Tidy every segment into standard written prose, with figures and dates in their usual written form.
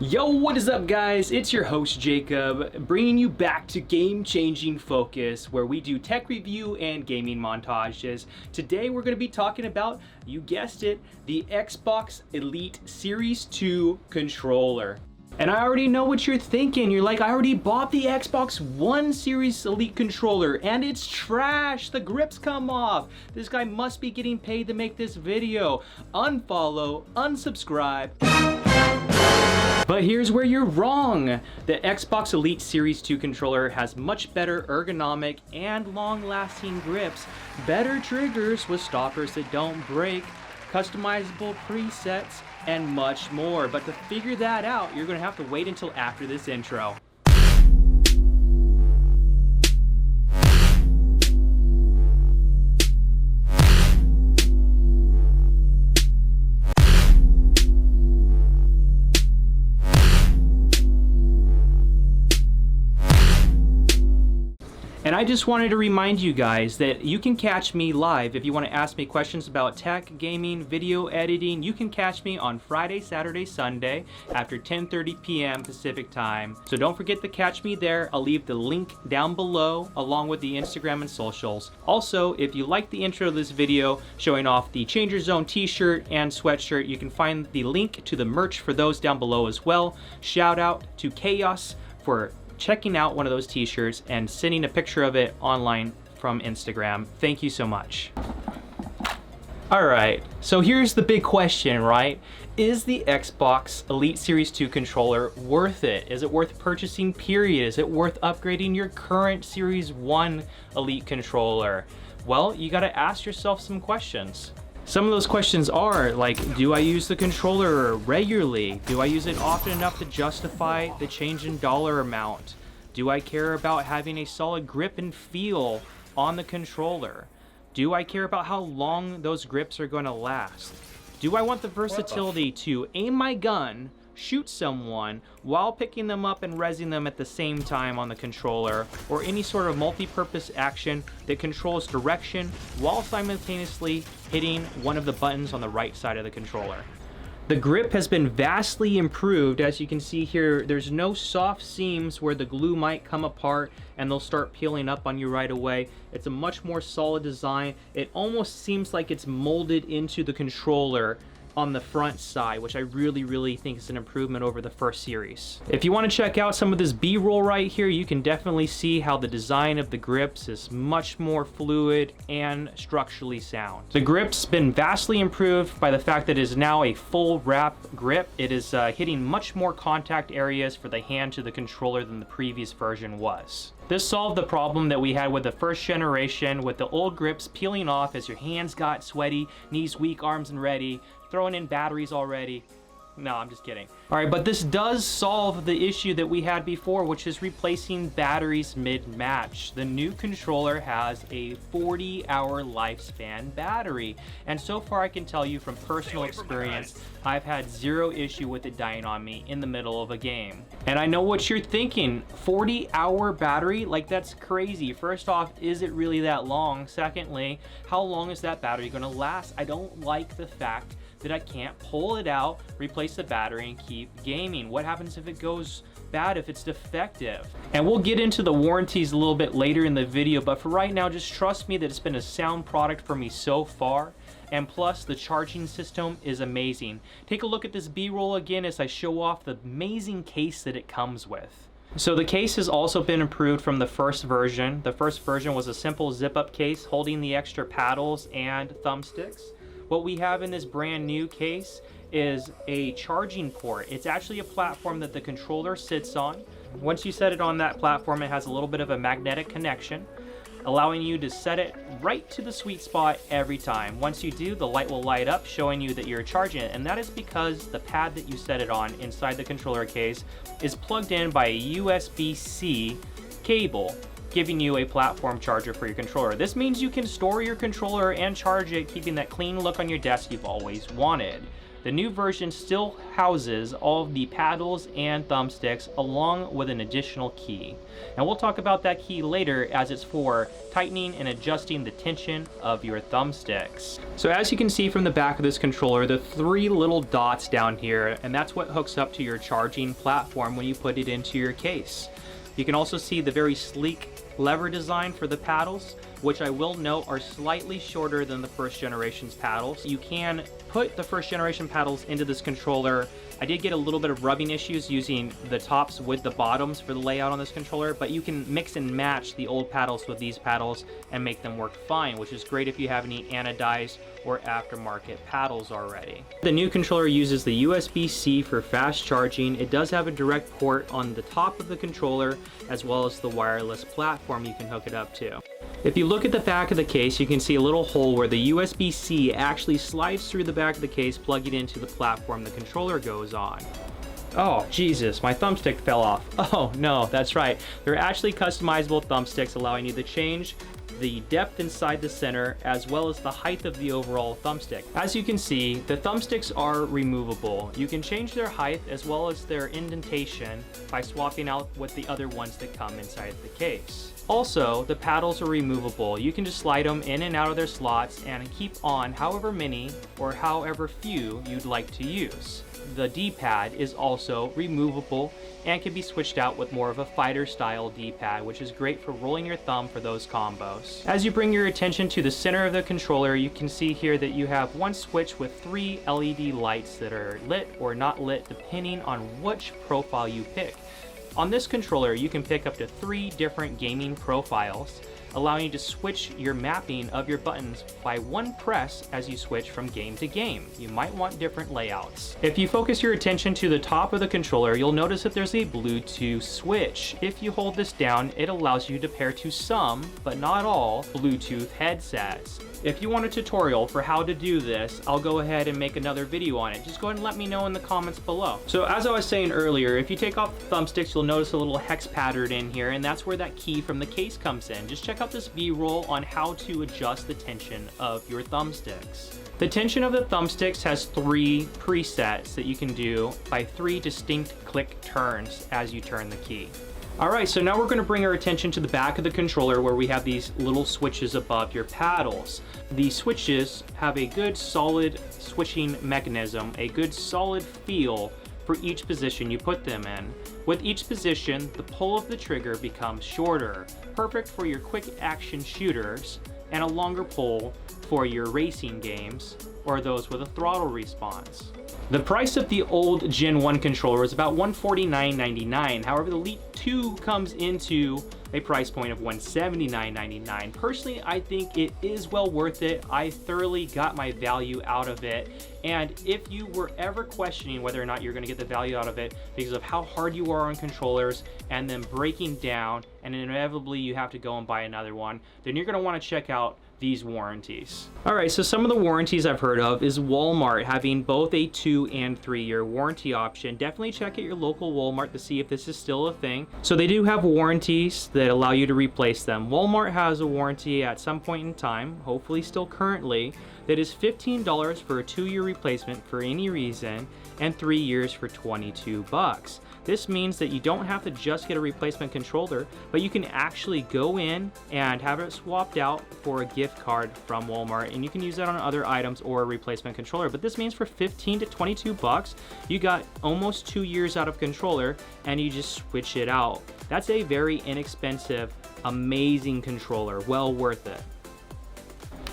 Yo, what is up guys? It's your host Jacob, bringing you back to Game Changing Focus, where we do tech review and gaming montages. Today we're going to be talking about, you guessed it, the Xbox Elite Series 2 controller. And I already know what you're thinking. You're like, I already bought the Xbox One Series Elite controller and it's trash. The grips come off. This guy must be getting paid to make this video. Unfollow, unsubscribe. But here's where you're wrong. The Xbox Elite Series 2 controller has much better ergonomic and long-lasting grips, better triggers with stoppers that don't break, customizable presets, and much more. But to figure that out, you're gonna have to wait until after this intro. And I just wanted to remind you guys that you can catch me live if you want to ask me questions about tech, gaming, video editing. You can catch me on Friday, Saturday, Sunday after 10:30 p.m. Pacific time. So don't forget to catch me there. I'll leave the link down below along with the Instagram and socials. Also, if you like the intro of this video showing off the Changer Zone t-shirt and sweatshirt, you can find the link to the merch for those down below as well. Shout out to Chaos for checking out one of those t-shirts and sending a picture of it online from Instagram. Thank you so much. All right, so here's the big question, right? Is the Xbox Elite Series 2 controller worth it? Is it worth purchasing, period? Is it worth upgrading your current Series 1 Elite controller? Well, you gotta ask yourself some questions. Some of those questions are like, do I use the controller regularly? Do I use it often enough to justify the change in dollar amount? Do I care about having a solid grip and feel on the controller? Do I care about how long those grips are going to last? Do I want the versatility to aim my gun, shoot someone while picking them up and rezzing them at the same time on the controller, or any sort of multi-purpose action that controls direction while simultaneously hitting one of the buttons on the right side of the controller? The grip has been vastly improved. As you can see here, there's no soft seams where the glue might come apart and they'll start peeling up on you right away. It's a much more solid design. It almost seems like it's molded into the controller on the front side, which I really think is an improvement over the first series. If you want to check out some of this B-roll right here, you can definitely see how the design of the grips is much more fluid and structurally sound. The grip's been vastly improved by the fact that it is now a full wrap grip. It is hitting much more contact areas for the hand to the controller than the previous version was. This solved the problem that we had with the first generation with the old grips peeling off as your hands got sweaty, knees weak, arms and ready, throwing in batteries already. No, I'm just kidding. All right, but this does solve the issue that we had before, which is replacing batteries mid-match. The new controller has a 40-hour lifespan battery. And so far I can tell you from personal experience, I've had zero issue with it dying on me in the middle of a game. And I know what you're thinking, 40-hour battery? Like, that's crazy. First off, is it really that long? Secondly, how long is that battery gonna last? I don't like the fact that I can't pull it out, replace the battery, and keep gaming. What happens if it goes bad, if it's defective? And we'll get into the warranties a little bit later in the video, but for right now, just trust me that it's been a sound product for me so far. And plus, the charging system is amazing. Take a look at this B-roll again as I show off the amazing case that it comes with. So the case has also been improved from the first version. The first version was a simple zip-up case holding the extra paddles and thumbsticks. What we have in this brand new case is a charging port. It's actually a platform that the controller sits on. Once you set it on that platform, it has a little bit of a magnetic connection, allowing you to set it right to the sweet spot every time. Once you do, the light will light up showing you that you're charging it, and that is because the pad that you set it on inside the controller case is plugged in by a USB-C cable, giving you a platform charger for your controller. This means you can store your controller and charge it, keeping that clean look on your desk you've always wanted. The new version still houses all of the paddles and thumbsticks along with an additional key. And we'll talk about that key later, as it's for tightening and adjusting the tension of your thumbsticks. So as you can see from the back of this controller, the 3 little dots down here, and that's what hooks up to your charging platform when you put it into your case. You can also see the very sleek lever design for the paddles, which I will note are slightly shorter than the first generation's paddles. You can put the first generation paddles into this controller. I did get a little bit of rubbing issues using the tops with the bottoms for the layout on this controller, but you can mix and match the old paddles with these paddles and make them work fine, which is great if you have any anodized or aftermarket paddles already. The new controller uses the USB-C for fast charging. It does have a direct port on the top of the controller, as well as the wireless platform you can hook it up to. If you look at the back of the case, you can see a little hole where the USB-C actually slides through the back of the case, plugging into the platform the controller goes on. Oh, Jesus, my thumbstick fell off. Oh, no, that's right. They're actually customizable thumbsticks, allowing you to change the depth inside the center as well as the height of the overall thumbstick. As you can see, the thumbsticks are removable. You can change their height as well as their indentation by swapping out with the other ones that come inside the case. Also, the paddles are removable. You can just slide them in and out of their slots and keep on however many or however few you'd like to use. The D-pad is also removable and can be switched out with more of a fighter style D-pad, which is great for rolling your thumb for those combos. As you bring your attention to the center of the controller, you can see here that you have one switch with 3 LED lights that are lit or not lit depending on which profile you pick. On this controller, you can pick up to 3 different gaming profiles, allowing you to switch your mapping of your buttons by one press as you switch from game to game. You might want different layouts. If you focus your attention to the top of the controller, you'll notice that there's a Bluetooth switch. If you hold this down, it allows you to pair to some, but not all, Bluetooth headsets. If you want a tutorial for how to do this, I'll go ahead and make another video on it. Just go ahead and let me know in the comments below. So as I was saying earlier, if you take off the thumbsticks, you'll notice a little hex pattern in here, and that's where that key from the case comes in. Just check out this B-roll on how to adjust the tension of your thumbsticks. The tension of the thumbsticks has 3 presets that you can do by 3 distinct click turns as you turn the key. Alright, so now we're going to bring our attention to the back of the controller where we have these little switches above your paddles. The switches have a good solid switching mechanism, a good solid feel for each position you put them in. With each position, the pull of the trigger becomes shorter, perfect for your quick action shooters, and a longer pull for your racing games or those with a throttle response. The price of the old Gen 1 controller is about $149.99. However, the Elite 2 comes into a price point of $179.99. Personally, I think it is well worth it. I thoroughly got my value out of it. And if you were ever questioning whether or not you're going to get the value out of it because of how hard you are on controllers and then breaking down and inevitably you have to go and buy another one, then you're going to want to check out these warranties. Alright, so some of the warranties I've heard of is Walmart having both a 2 and 3 year warranty option. Definitely check at your local Walmart to see if this is still a thing. So they do have warranties that allow you to replace them. Walmart has a warranty at some point in time, hopefully still currently, that is $15 for a 2-year replacement for any reason and 3 years for $22. This means that you don't have to just get a replacement controller, but you can actually go in and have it swapped out for a gift card from Walmart, and you can use that on other items or a replacement controller. But this means for $15 to $22, you got almost 2 years out of controller and you just switch it out. That's a very inexpensive, amazing controller, well worth it.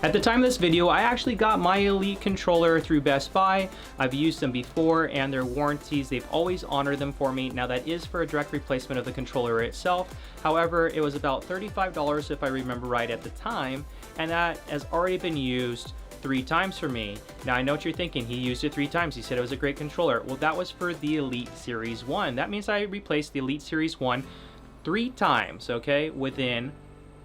At the time of this video, I actually got my Elite controller through Best Buy. I've used them before and their warranties, they've always honored them for me. Now that is for a direct replacement of the controller itself. However, it was about $35 if I remember right at the time, and that has already been used 3 times for me. Now I know what you're thinking, he used it 3 times, he said it was a great controller. Well, that was for the Elite Series 1. That means I replaced the Elite Series 1 3 times, okay, within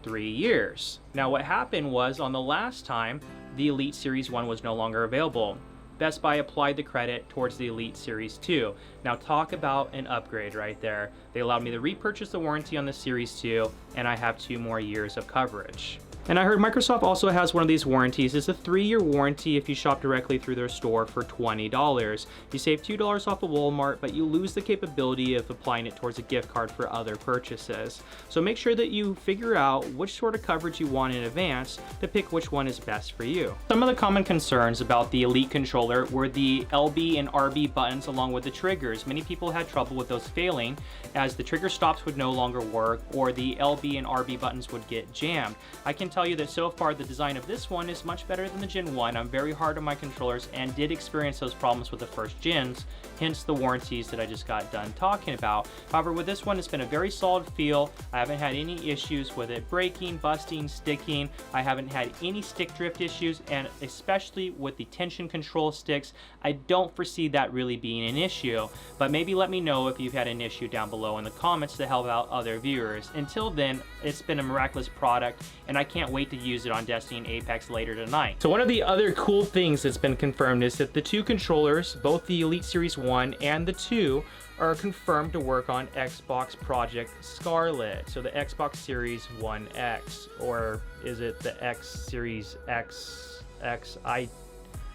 3 years. Now what happened was on the last time, the Elite Series 1 was no longer available. Best Buy applied the credit towards the Elite Series 2. Now talk about an upgrade right there. They allowed me to repurchase the warranty on the Series 2, and I have 2 more years of coverage. And I heard Microsoft also has one of these warranties. It's a 3-year warranty if you shop directly through their store for $20. You save $2 off of Walmart, but you lose the capability of applying it towards a gift card for other purchases. So make sure that you figure out which sort of coverage you want in advance to pick which one is best for you. Some of the common concerns about the Elite controller were the LB and RB buttons along with the triggers. Many people had trouble with those failing as the trigger stops would no longer work or the LB and RB buttons would get jammed. I can tell you that so far the design of this one is much better than the Gen 1. I'm very hard on my controllers and did experience those problems with the first gens, hence the warranties that I just got done talking about. However, with this one, it's been a very solid feel. I haven't had any issues with it breaking, busting, sticking. I haven't had any stick drift issues, and especially with the tension control sticks, I don't foresee that really being an issue. But maybe let me know if you've had an issue down below in the comments to help out other viewers. Until then, it's been a miraculous product, and I can't wait to use it on Destiny and Apex later tonight. So one of the other cool things that's been confirmed is that the 2 controllers, both the Elite Series 1 and the 2, are confirmed to work on Xbox Project Scarlet. So the Xbox Series 1X, or is it the X Series X? I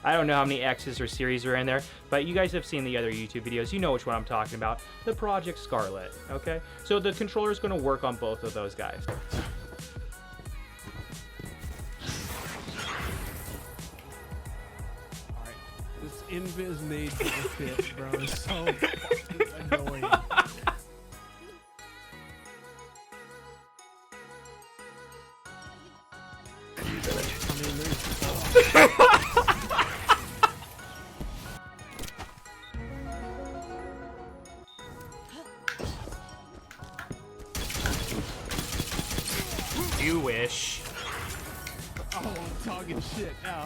don't know how many X's or series are in there, but you guys have seen the other YouTube videos. You know which one I'm talking about. The Project Scarlet, okay? So the controller is going to work on both of those guys. This invis made fit, bro. It's so annoying. You wish. Oh, I'm talking shit now.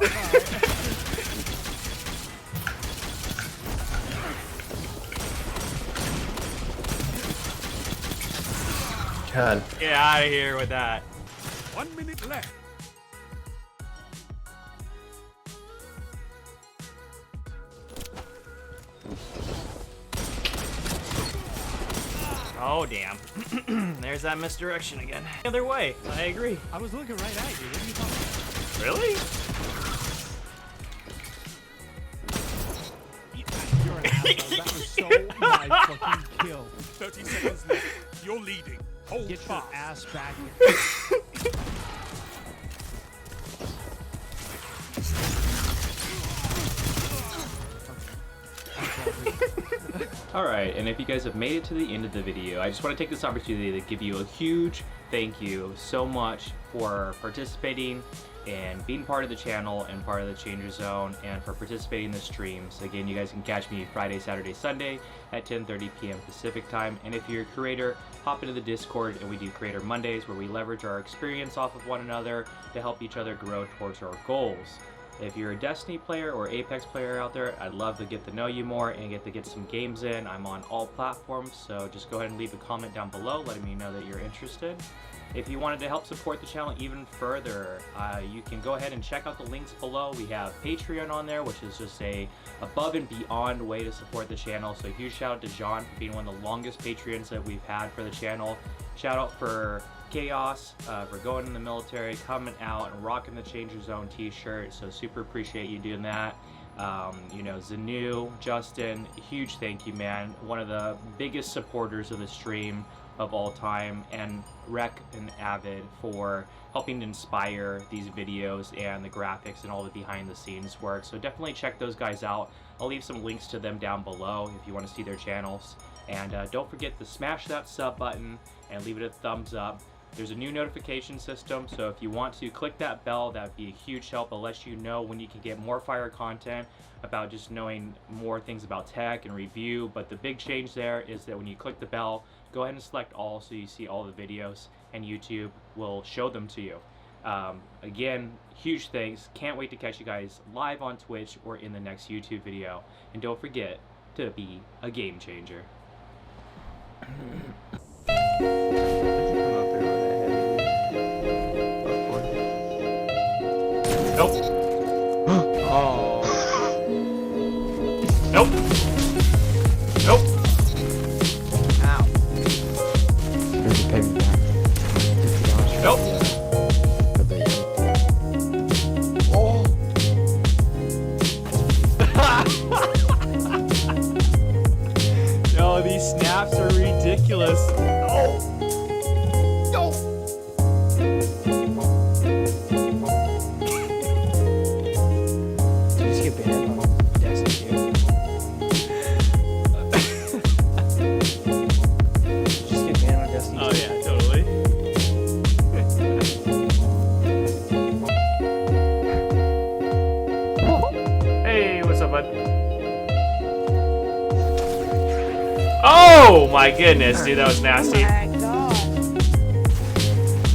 God. Get out of here with that. 1 minute left. Oh, damn. There's that misdirection again. Other way. I agree. I was looking right at you. What are you talking about? Really? You're an asshole. That was so my fucking kill. 30 seconds left. You're leading. Hold Get your fast. ass back here. Alright, and if you guys have made it to the end of the video, I just want to take this opportunity to give you a huge thank you so much for participating and being part of the channel and part of the Changer Zone, and for participating in the streams. Again, you guys can catch me Friday, Saturday, Sunday at 10:30 p.m. Pacific time. And if you're a creator, hop into the Discord, and we do Creator Mondays where we leverage our experience off of one another to help each other grow towards our goals. If you're a Destiny player or Apex player out there, I'd love to get to know you more and get some games in. I'm on all platforms, so just go ahead and leave a comment down below letting me know that you're interested. If you wanted to help support the channel even further, you can go ahead and check out the links below. We have Patreon on there, which is just a above and beyond way to support the channel. So huge shout out to John for being one of the longest Patreons that we've had for the channel. Shout out for Chaos for going in the military, coming out and rocking the Changer Zone t-shirt. So super appreciate you doing that. You know, Zanu, Justin, huge thank you, man. One of the biggest supporters of the stream of all time, and Rec and Avid for helping to inspire these videos and the graphics and all the behind the scenes work. So definitely check those guys out. I'll leave some links to them down below if you want to see their channels. And don't forget to smash that sub button and leave it a thumbs up. There's a new notification system, so if you want to click that bell, that'd be a huge help. It'll let you know when you can get more fire content about just knowing more things about tech and review. But the big change there is that when you click the bell, go ahead and select all so you see all the videos, and YouTube will show them to you. Again, huge thanks. Can't wait to catch you guys live on Twitch or in the next YouTube video. And don't forget to be a game changer. Nope. Oh. Nope. Nope. Oh, these snaps are ridiculous. Did you just get banned on Destiny 2? Just get banned on Destiny 2? Oh yeah, totally. Hey, what's up, bud? Oh my goodness, dude, that was nasty.